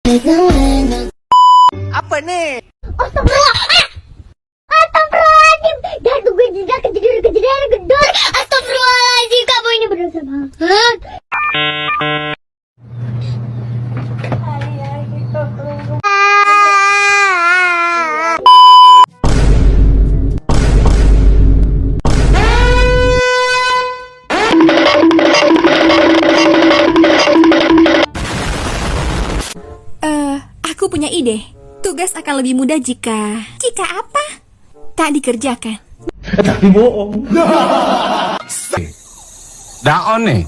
Apa nih? Astagfirullah. Astagfirullahaladzim. Dan gue tidak kejedar gedor. Astagfirullahaladzim. Kamu ini berdosa banget. Aku punya ide. Tugas akan lebih mudah jika apa? Tak dikerjakan. Tapi bohong. Daon nih.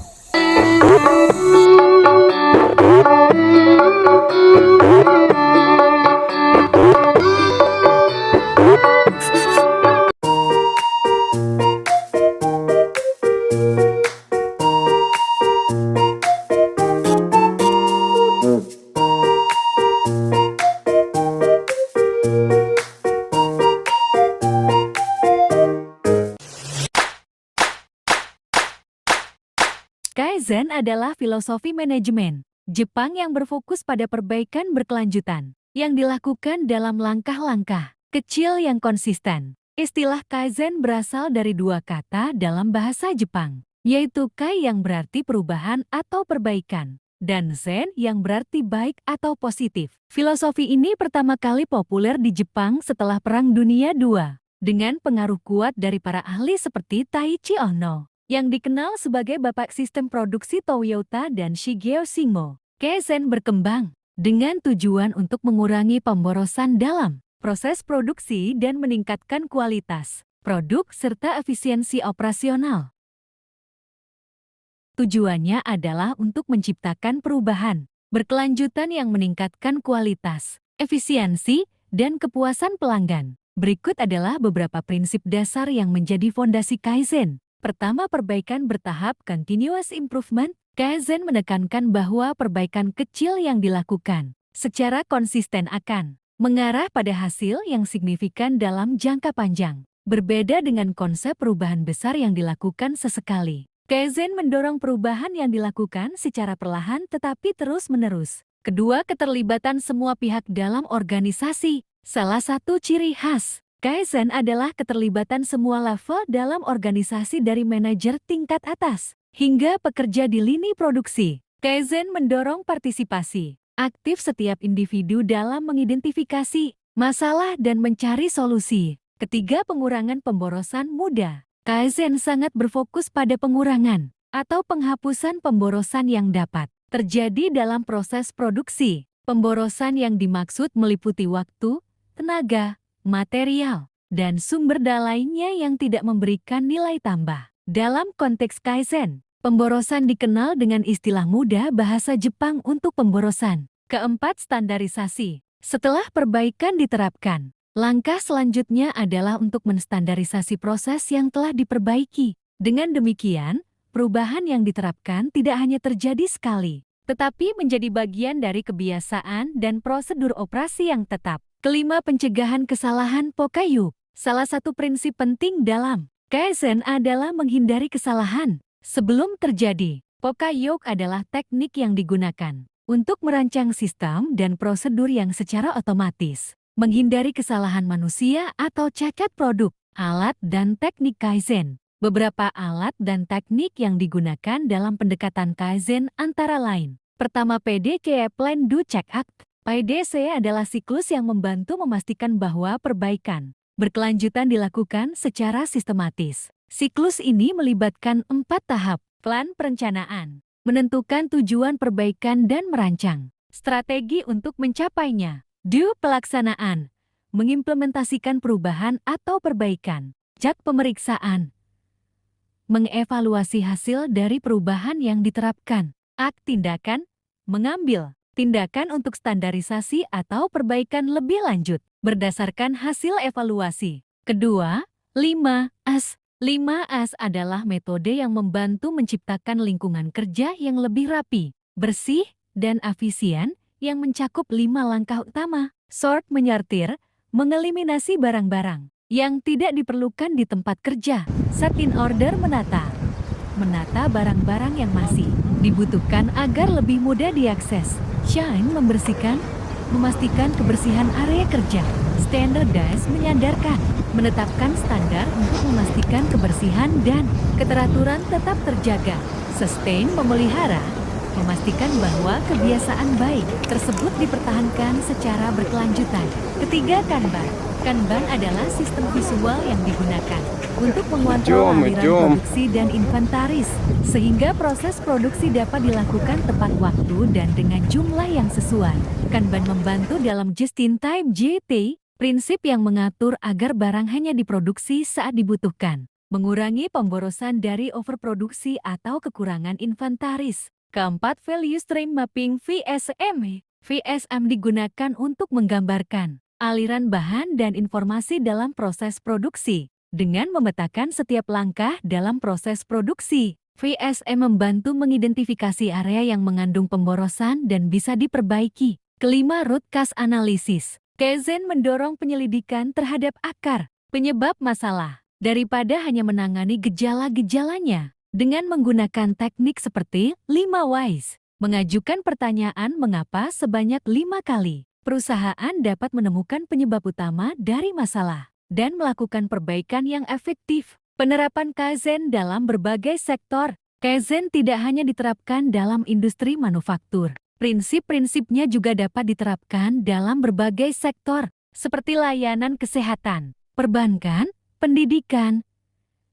Kaizen adalah filosofi manajemen Jepang yang berfokus pada perbaikan berkelanjutan, yang dilakukan dalam langkah-langkah kecil yang konsisten. Istilah Kaizen berasal dari dua kata dalam bahasa Jepang, yaitu Kai yang berarti perubahan atau perbaikan, dan Zen yang berarti baik atau positif. Filosofi ini pertama kali populer di Jepang setelah Perang Dunia II, dengan pengaruh kuat dari para ahli seperti Taiichi Ohno, yang dikenal sebagai bapak sistem produksi Toyota, dan Shigeo Shimo. Kaizen berkembang dengan tujuan untuk mengurangi pemborosan dalam proses produksi dan meningkatkan kualitas produk serta efisiensi operasional. Tujuannya adalah untuk menciptakan perubahan berkelanjutan yang meningkatkan kualitas, efisiensi, dan kepuasan pelanggan. Berikut adalah beberapa prinsip dasar yang menjadi fondasi Kaizen. Pertama, perbaikan bertahap continuous improvement. Kaizen menekankan bahwa perbaikan kecil yang dilakukan secara konsisten akan mengarah pada hasil yang signifikan dalam jangka panjang. Berbeda dengan konsep perubahan besar yang dilakukan sesekali. Kaizen mendorong perubahan yang dilakukan secara perlahan tetapi terus-menerus. Kedua, keterlibatan semua pihak dalam organisasi. Salah satu ciri khas Kaizen adalah keterlibatan semua level dalam organisasi dari manajer tingkat atas hingga pekerja di lini produksi. Kaizen mendorong partisipasi aktif setiap individu dalam mengidentifikasi masalah dan mencari solusi. Ketiga, pengurangan pemborosan mudah. Kaizen sangat berfokus pada pengurangan atau penghapusan pemborosan yang dapat terjadi dalam proses produksi. Pemborosan yang dimaksud meliputi waktu, tenaga, material, dan sumber daya lainnya yang tidak memberikan nilai tambah. Dalam konteks Kaizen, pemborosan dikenal dengan istilah mudah bahasa Jepang untuk pemborosan. Keempat, standarisasi. Setelah perbaikan diterapkan, langkah selanjutnya adalah untuk menstandarisasi proses yang telah diperbaiki. Dengan demikian, perubahan yang diterapkan tidak hanya terjadi sekali, tetapi menjadi bagian dari kebiasaan dan prosedur operasi yang tetap. Kelima, pencegahan kesalahan Pokayu. Salah satu prinsip penting dalam Kaizen adalah menghindari kesalahan sebelum terjadi. Pokayu adalah teknik yang digunakan untuk merancang sistem dan prosedur yang secara otomatis menghindari kesalahan manusia atau cacat produk. Alat dan teknik Kaizen. Beberapa alat dan teknik yang digunakan dalam pendekatan Kaizen antara lain. Pertama, PDCA Plan Do Check Act. PDCA adalah siklus yang membantu memastikan bahwa perbaikan berkelanjutan dilakukan secara sistematis. Siklus ini melibatkan 4 tahap. Plan perencanaan, menentukan tujuan perbaikan dan merancang strategi untuk mencapainya. Do pelaksanaan, mengimplementasikan perubahan atau perbaikan. Check pemeriksaan, mengevaluasi hasil dari perubahan yang diterapkan. Act tindakan, mengambil tindakan untuk standarisasi atau perbaikan lebih lanjut berdasarkan hasil evaluasi. Kedua, 5S. 5S adalah metode yang membantu menciptakan lingkungan kerja yang lebih rapi, bersih, dan efisien yang mencakup 5 langkah utama. Sort, menyortir, mengeliminasi barang-barang yang tidak diperlukan di tempat kerja. Set in order, menata barang-barang yang masih dibutuhkan agar lebih mudah diakses. Shine membersihkan, memastikan kebersihan area kerja. Standardize menyadarkan, menetapkan standar untuk memastikan kebersihan dan keteraturan tetap terjaga. Sustain memelihara, memastikan bahwa kebiasaan baik tersebut dipertahankan secara berkelanjutan. Ketiga, Kanban. Kanban adalah sistem visual yang digunakan untuk mengontrol aliran produksi dan inventaris, sehingga proses produksi dapat dilakukan tepat waktu dan dengan jumlah yang sesuai. Kanban membantu dalam just-in-time (JT), prinsip yang mengatur agar barang hanya diproduksi saat dibutuhkan, mengurangi pemborosan dari overproduksi atau kekurangan inventaris. Keempat, Value Stream Mapping (VSM). VSM digunakan untuk menggambarkan aliran bahan dan informasi dalam proses produksi. Dengan memetakan setiap langkah dalam proses produksi, VSM membantu mengidentifikasi area yang mengandung pemborosan dan bisa diperbaiki. Kelima, Root Cause Analysis. Kaizen mendorong penyelidikan terhadap akar penyebab masalah daripada hanya menangani gejala-gejalanya. Dengan menggunakan teknik seperti 5 whys, mengajukan pertanyaan mengapa sebanyak 5 kali, perusahaan dapat menemukan penyebab utama dari masalah dan melakukan perbaikan yang efektif. Penerapan Kaizen dalam berbagai sektor. Kaizen tidak hanya diterapkan dalam industri manufaktur. Prinsip-prinsipnya juga dapat diterapkan dalam berbagai sektor, seperti layanan kesehatan, perbankan, pendidikan,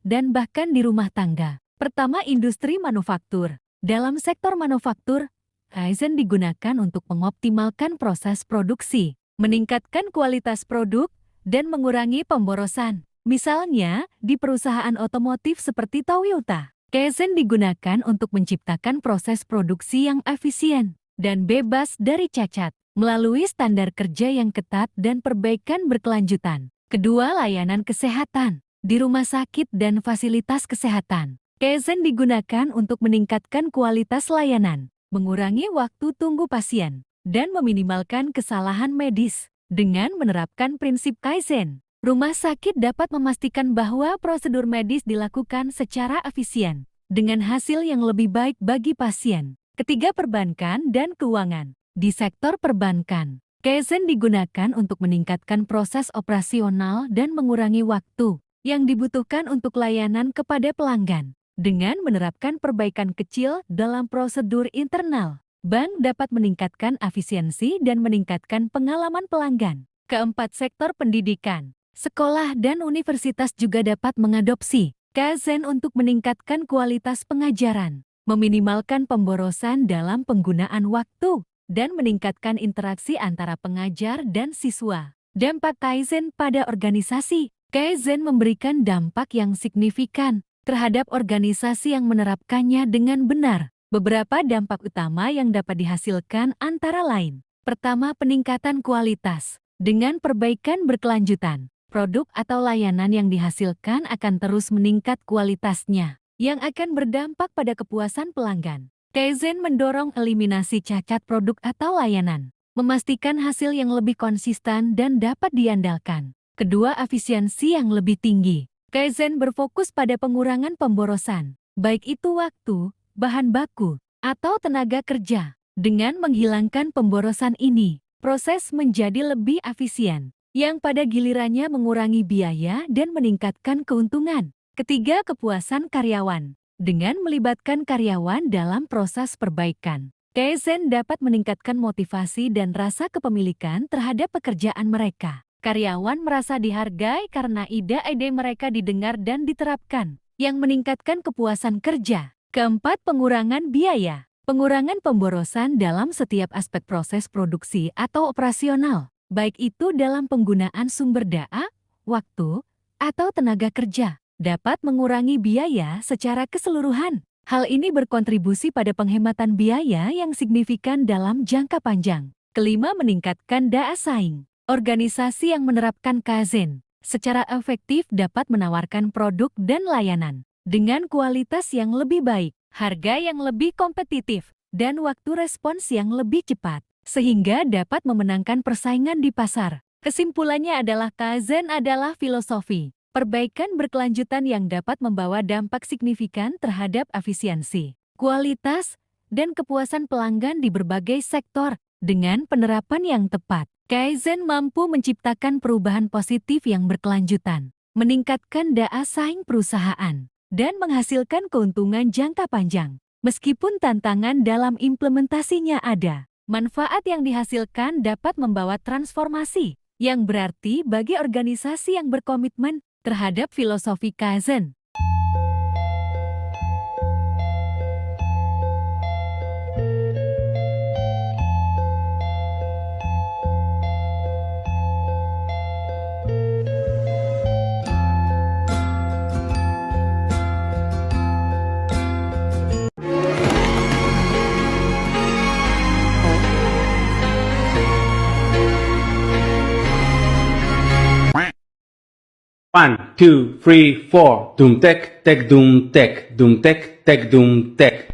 dan bahkan di rumah tangga. Pertama, industri manufaktur. Dalam sektor manufaktur, Kaizen digunakan untuk mengoptimalkan proses produksi, meningkatkan kualitas produk, dan mengurangi pemborosan. Misalnya, di perusahaan otomotif seperti Toyota, Kaizen digunakan untuk menciptakan proses produksi yang efisien dan bebas dari cacat, melalui standar kerja yang ketat dan perbaikan berkelanjutan. Kedua, layanan kesehatan. Di rumah sakit dan fasilitas kesehatan, Kaizen digunakan untuk meningkatkan kualitas layanan, mengurangi waktu tunggu pasien, dan meminimalkan kesalahan medis. Dengan menerapkan prinsip Kaizen, rumah sakit dapat memastikan bahwa prosedur medis dilakukan secara efisien, dengan hasil yang lebih baik bagi pasien. Ketiga, perbankan dan keuangan. Di sektor perbankan, Kaizen digunakan untuk meningkatkan proses operasional dan mengurangi waktu yang dibutuhkan untuk layanan kepada pelanggan. Dengan menerapkan perbaikan kecil dalam prosedur internal, bank dapat meningkatkan efisiensi dan meningkatkan pengalaman pelanggan. Keempat, sektor pendidikan. Sekolah dan universitas juga dapat mengadopsi Kaizen untuk meningkatkan kualitas pengajaran, meminimalkan pemborosan dalam penggunaan waktu, dan meningkatkan interaksi antara pengajar dan siswa. Dampak Kaizen pada organisasi. Kaizen memberikan dampak yang signifikan terhadap organisasi yang menerapkannya dengan benar. Beberapa dampak utama yang dapat dihasilkan antara lain. Pertama, peningkatan kualitas. Dengan perbaikan berkelanjutan, produk atau layanan yang dihasilkan akan terus meningkat kualitasnya, yang akan berdampak pada kepuasan pelanggan. Kaizen mendorong eliminasi cacat produk atau layanan, memastikan hasil yang lebih konsisten dan dapat diandalkan. Kedua, efisiensi yang lebih tinggi. Kaizen berfokus pada pengurangan pemborosan, baik itu waktu, bahan baku, atau tenaga kerja. Dengan menghilangkan pemborosan ini, proses menjadi lebih efisien, yang pada gilirannya mengurangi biaya dan meningkatkan keuntungan. Ketiga, kepuasan karyawan. Dengan melibatkan karyawan dalam proses perbaikan, Kaizen dapat meningkatkan motivasi dan rasa kepemilikan terhadap pekerjaan mereka. Karyawan merasa dihargai karena ide-ide mereka didengar dan diterapkan, yang meningkatkan kepuasan kerja. Keempat, pengurangan biaya. Pengurangan pemborosan dalam setiap aspek proses produksi atau operasional, baik itu dalam penggunaan sumber daya, waktu, atau tenaga kerja, dapat mengurangi biaya secara keseluruhan. Hal ini berkontribusi pada penghematan biaya yang signifikan dalam jangka panjang. Kelima, meningkatkan daya saing. Organisasi yang menerapkan Kaizen secara efektif dapat menawarkan produk dan layanan dengan kualitas yang lebih baik, harga yang lebih kompetitif, dan waktu respons yang lebih cepat, sehingga dapat memenangkan persaingan di pasar. Kesimpulannya adalah Kaizen adalah filosofi perbaikan berkelanjutan yang dapat membawa dampak signifikan terhadap efisiensi, kualitas, dan kepuasan pelanggan di berbagai sektor dengan penerapan yang tepat. Kaizen mampu menciptakan perubahan positif yang berkelanjutan, meningkatkan daya saing perusahaan, dan menghasilkan keuntungan jangka panjang. Meskipun tantangan dalam implementasinya ada, manfaat yang dihasilkan dapat membawa transformasi yang berarti bagi organisasi yang berkomitmen terhadap filosofi Kaizen. One, two, three, four. Doom tek tek doom tek doom tek tek doom tek.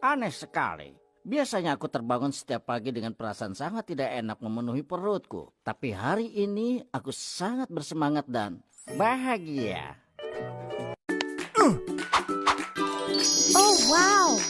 Aneh sekali. Biasanya aku terbangun setiap pagi dengan perasaan sangat tidak enak memenuhi perutku. Tapi hari ini aku sangat bersemangat dan bahagia. Oh wow.